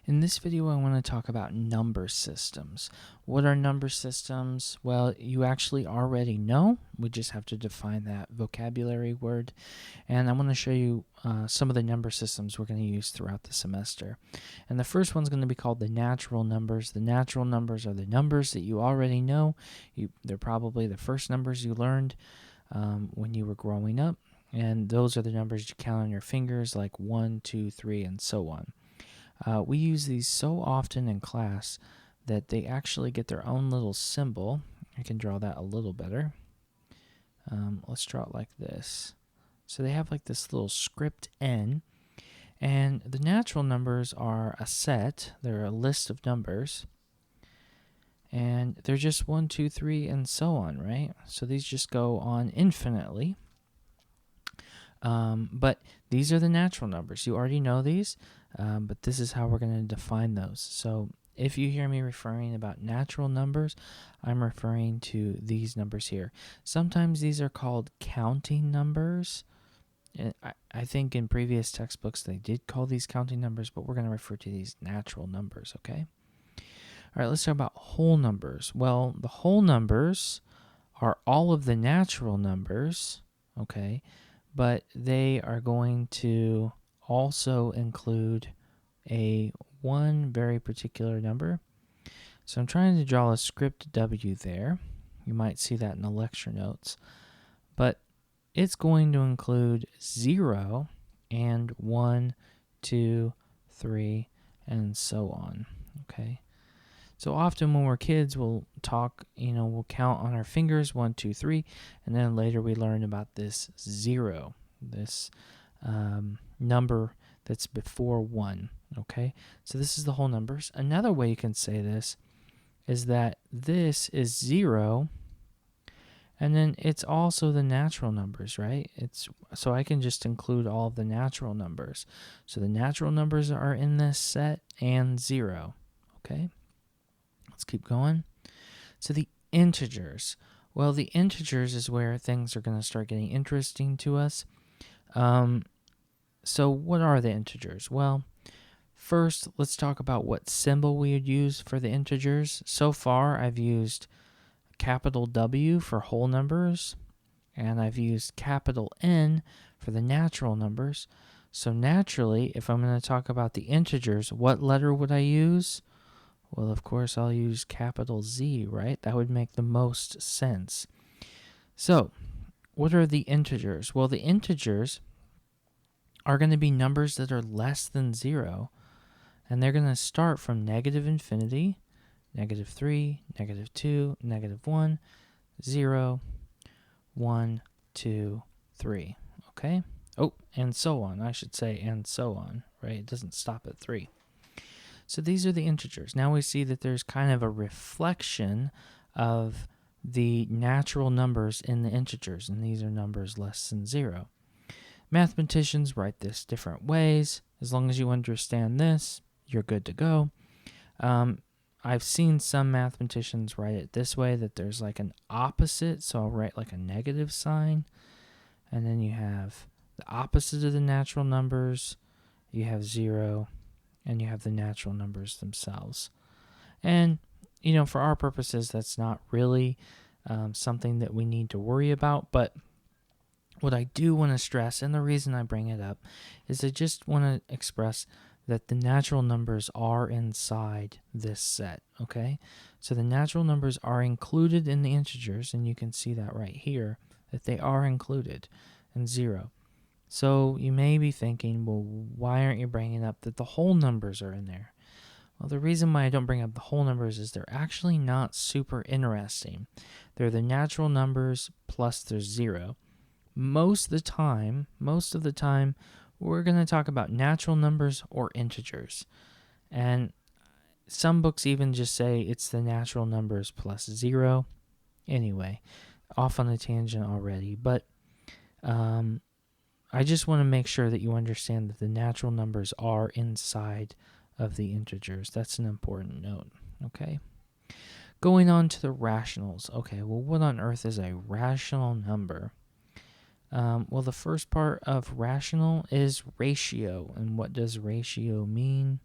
In this video, I want to talk about number systems. What are number systems? Well, you actually already know. We just have to define that vocabulary word. And I want to show you some of the number systems we're going to use throughout the semester. And the first one's going to be called the natural numbers. The natural numbers are the numbers that you already know. They're probably the first numbers you learned when you were growing up. And those are the numbers you count on your fingers, like 1, 2, 3, and so on. We use these so often in class that they actually get their own little symbol. I can draw that a little better. Let's draw it like this. So they have like this little script N, and the natural numbers are a set. They're a list of numbers, and they're just 1, 2, 3, and so on, right? So these just go on infinitely. But these are the natural numbers. You already know these, but this is how we're going to define those. So if you hear me referring about natural numbers, I'm referring to these numbers here. Sometimes these are called counting numbers. I think in previous textbooks they did call these counting numbers, but we're going to refer to these natural numbers, okay? All right, let's talk about whole numbers. Well, the whole numbers are all of the natural numbers, okay? But they are going to also include a one very particular number. So I'm trying to draw a script W there. You might see that in the lecture notes. But it's going to include 0 and 1, 2, 3, and so on. Okay. So often when we're kids, we'll talk, we'll count on our fingers, 1, 2, 3, and then later we learn about this 0, this number that's before 1, okay? So this is the whole numbers. Another way you can say this is that this is 0, and then it's also the natural numbers, right? So I can just include all of the natural numbers. So the natural numbers are in this set and 0, okay? Let's keep going. So the integers. Well, the integers is where things are going to start getting interesting to us. So what are the integers? Well, first, let's talk about what symbol we would use for the integers. So far, I've used capital W for whole numbers, and I've used capital N for the natural numbers. So naturally, if I'm going to talk about the integers, what letter would I use? Well, of course, I'll use capital Z, right? That would make the most sense. So, what are the integers? Well, the integers are going to be numbers that are less than 0, and they're going to start from negative infinity, -3, -2, -1, 0, 1, 2, 3, okay? Oh, and so on, I should say, and so on, right? It doesn't stop at 3. So these are the integers. Now we see that there's kind of a reflection of the natural numbers in the integers, and these are numbers less than 0. Mathematicians write this different ways. As long as you understand this, you're good to go. I've seen some mathematicians write it this way, that there's like an opposite, so I'll write like a negative sign, and then you have the opposite of the natural numbers, you have 0, and you have the natural numbers themselves. And, for our purposes, that's not really something that we need to worry about. But what I do want to stress, and the reason I bring it up, is I just want to express that the natural numbers are inside this set, okay? So the natural numbers are included in the integers, and you can see that right here, that they are included in 0. So you may be thinking, well, why aren't you bringing up that the whole numbers are in there? Well, the reason why I don't bring up the whole numbers is they're actually not super interesting. They're the natural numbers plus there's 0. Most of the time, we're going to talk about natural numbers or integers. And some books even just say it's the natural numbers plus 0. Anyway, off on a tangent already, but I just want to make sure that you understand that the natural numbers are inside of the integers. That's an important note, okay? Going on to the rationals. Okay, well, what on earth is a rational number? Well, the first part of rational is ratio. And what does ratio mean?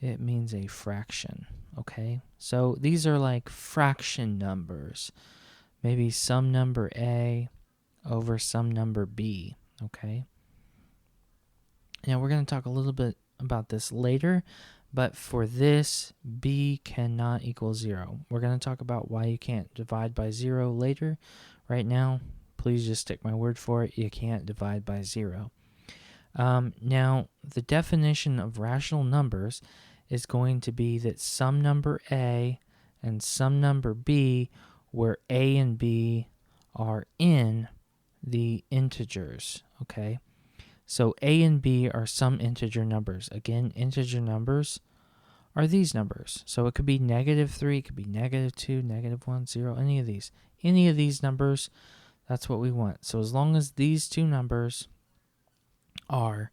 It means a fraction, okay? So these are like fraction numbers. Maybe some number A over some number B, okay? Now we're going to talk a little bit about this later, but for this, B cannot equal 0. We're going to talk about why you can't divide by 0 later. Right now, please just take my word for it, you can't divide by 0. Now, the definition of rational numbers is going to be that some number A and some number B, where A and B are in the integers, okay? So A and B are some integer numbers. Again, integer numbers are these numbers. So it could be -3, it could be -2, -1, 0, any of these. Any of these numbers, that's what we want. So as long as these two numbers are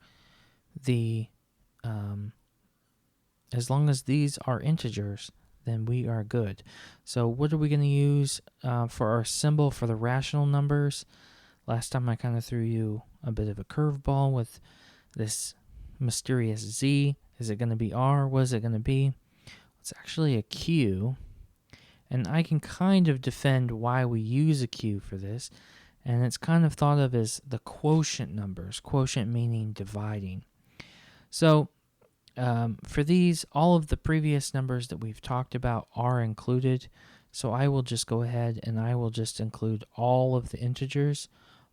as long as these are integers, then we are good. So what are we going to use for our symbol for the rational numbers? Last time I kind of threw you a bit of a curveball with this mysterious Z. Is it going to be R? What is it going to be? It's actually a Q. And I can kind of defend why we use a Q for this. And it's kind of thought of as the quotient numbers. Quotient meaning dividing. So for these, all of the previous numbers that we've talked about are included. So I will just go ahead and I will just include all of the integers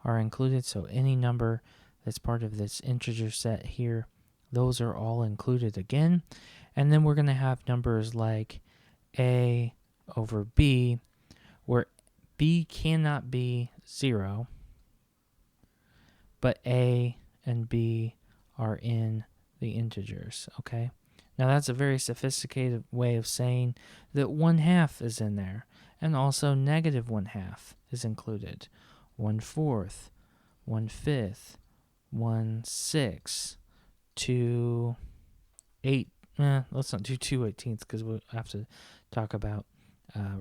are included. So any number that's part of this integer set here, those are all included again. And then we're going to have numbers like A over B, where B cannot be 0, but A and B are in the integers, okay? Now that's a very sophisticated way of saying that 1/2 is in there, and also -1/2 is included. 1/4, 1/5, 1/6, 2/8. Let's not do 2/18 because we'll have to talk about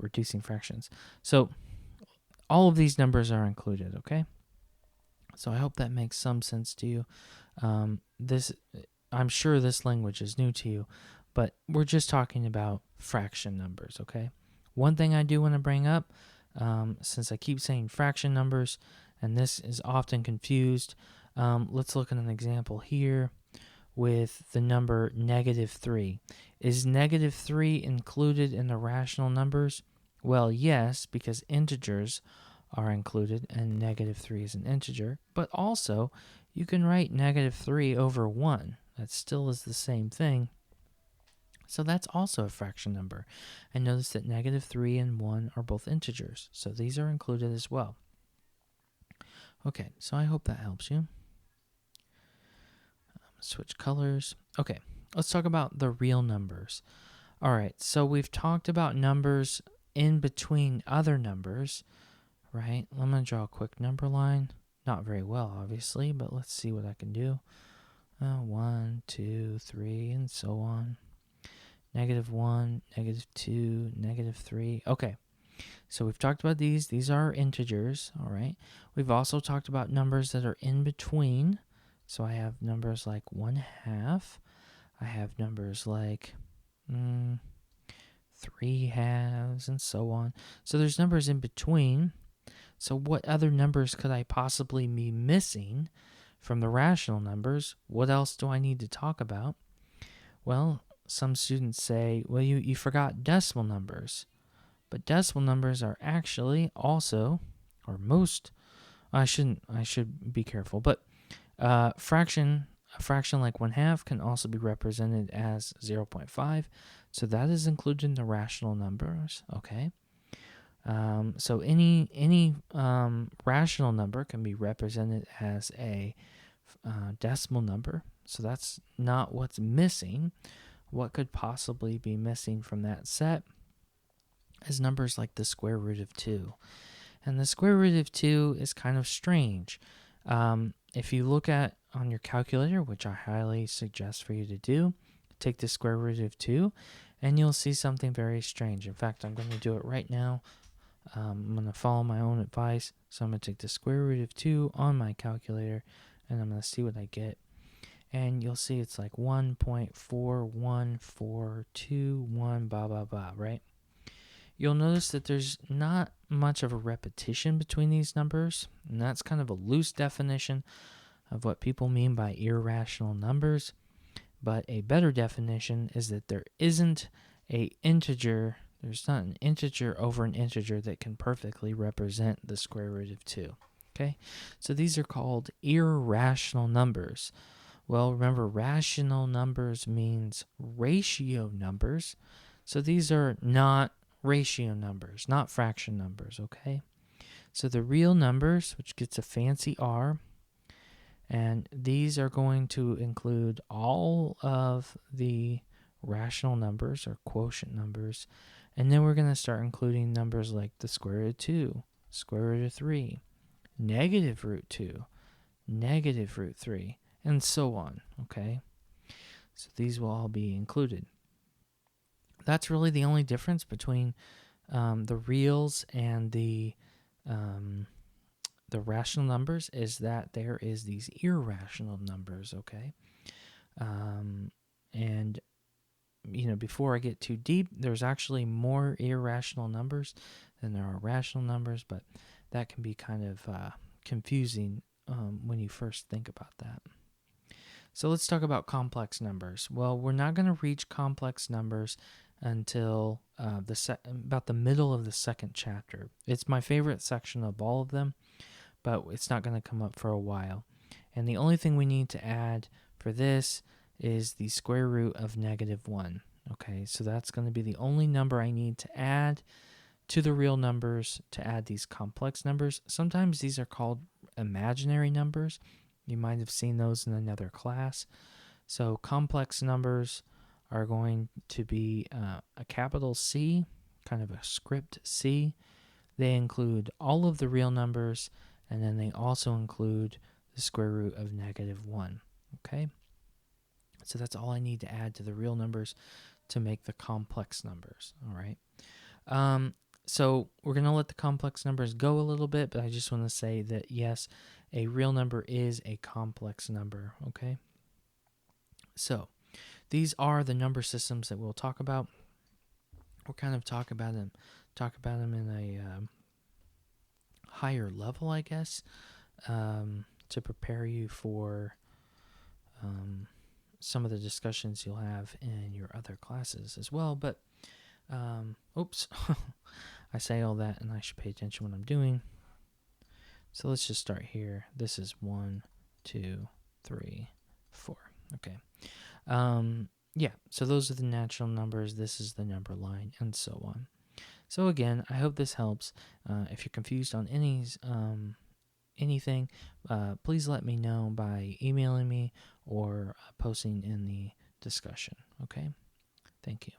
reducing fractions. So all of these numbers are included, okay? So I hope that makes some sense to you. I'm sure this language is new to you, but we're just talking about fraction numbers, okay? One thing I do want to bring up, since I keep saying fraction numbers, and this is often confused, let's look at an example here with the number -3. Is -3 included in the rational numbers? Well, yes, because integers are included, and -3 is an integer, but also you can write -3 over 1. That still is the same thing. So that's also a fraction number. And notice that -3 and 1 are both integers, so these are included as well. Okay, so I hope that helps you. Switch colors. Okay, let's talk about the real numbers. All right, so we've talked about numbers in between other numbers, right? I'm going to draw a quick number line. Not very well, obviously, but let's see what I can do. 1, 2, 3, and so on. -1, -2, -3. Okay, so we've talked about these. These are integers, all right? We've also talked about numbers that are in between. So I have numbers like 1/2. I have numbers like 3/2, and so on. So there's numbers in between. So what other numbers could I possibly be missing from the rational numbers? What else do I need to talk about? Well, some students say, well, you forgot decimal numbers. But decimal numbers are actually also, or most, I should be careful, but a fraction like 1/2 can also be represented as 0.5. So that is included in the rational numbers, okay? So any rational number can be represented as a decimal number. So that's not what's missing. What could possibly be missing from that set is numbers like the square root of 2. And the square root of 2 is kind of strange. If you look at on your calculator, which I highly suggest for you to do, take the square root of 2, and you'll see something very strange. In fact, I'm going to do it right now. I'm going to follow my own advice. So I'm going to take the square root of 2 on my calculator, and I'm going to see what I get. and you'll see it's like 1.41421, blah, blah, blah, right? You'll notice that there's not much of a repetition between these numbers, and that's kind of a loose definition of what people mean by irrational numbers. But a better definition is that there isn't a integer, there's not an integer over an integer that can perfectly represent the square root of 2. Okay, so these are called irrational numbers. Well, remember, rational numbers means ratio numbers. So these are not ratio numbers, not fraction numbers, okay? So the real numbers, which gets a fancy R, and these are going to include all of the rational numbers or quotient numbers. And then we're going to start including numbers like the square root of 2, square root of 3, negative root 2, negative root 3, and so on, okay? So these will all be included. That's really the only difference between the reals and the rational numbers, is that there is these irrational numbers, okay? And, before I get too deep, there's actually more irrational numbers than there are rational numbers, but that can be kind of confusing when you first think about that. So let's talk about complex numbers. Well, we're not going to reach complex numbers until about the middle of the second chapter. It's my favorite section of all of them, but it's not going to come up for a while. And the only thing we need to add for this is the square root of -1. Okay, so that's going to be the only number I need to add to the real numbers to add these complex numbers. Sometimes these are called imaginary numbers. You might have seen those in another class. So complex numbers are going to be a capital C, kind of a script C. They include all of the real numbers, and then they also include the square root of -1. Okay? So that's all I need to add to the real numbers to make the complex numbers. All right? So we're going to let the complex numbers go a little bit, but I just want to say that, yes, a real number is a complex number, okay? So these are the number systems that we'll talk about. We'll kind of talk about them in a higher level, I guess, to prepare you for some of the discussions you'll have in your other classes as well. But, oops, I say all that and I should pay attention when I'm doing. So let's just start here. This is 1, 2, 3, 4. Okay. Yeah, so those are the natural numbers. This is the number line, and so on. So again, I hope this helps. If you're confused on anything, please let me know by emailing me or posting in the discussion. Okay? Thank you.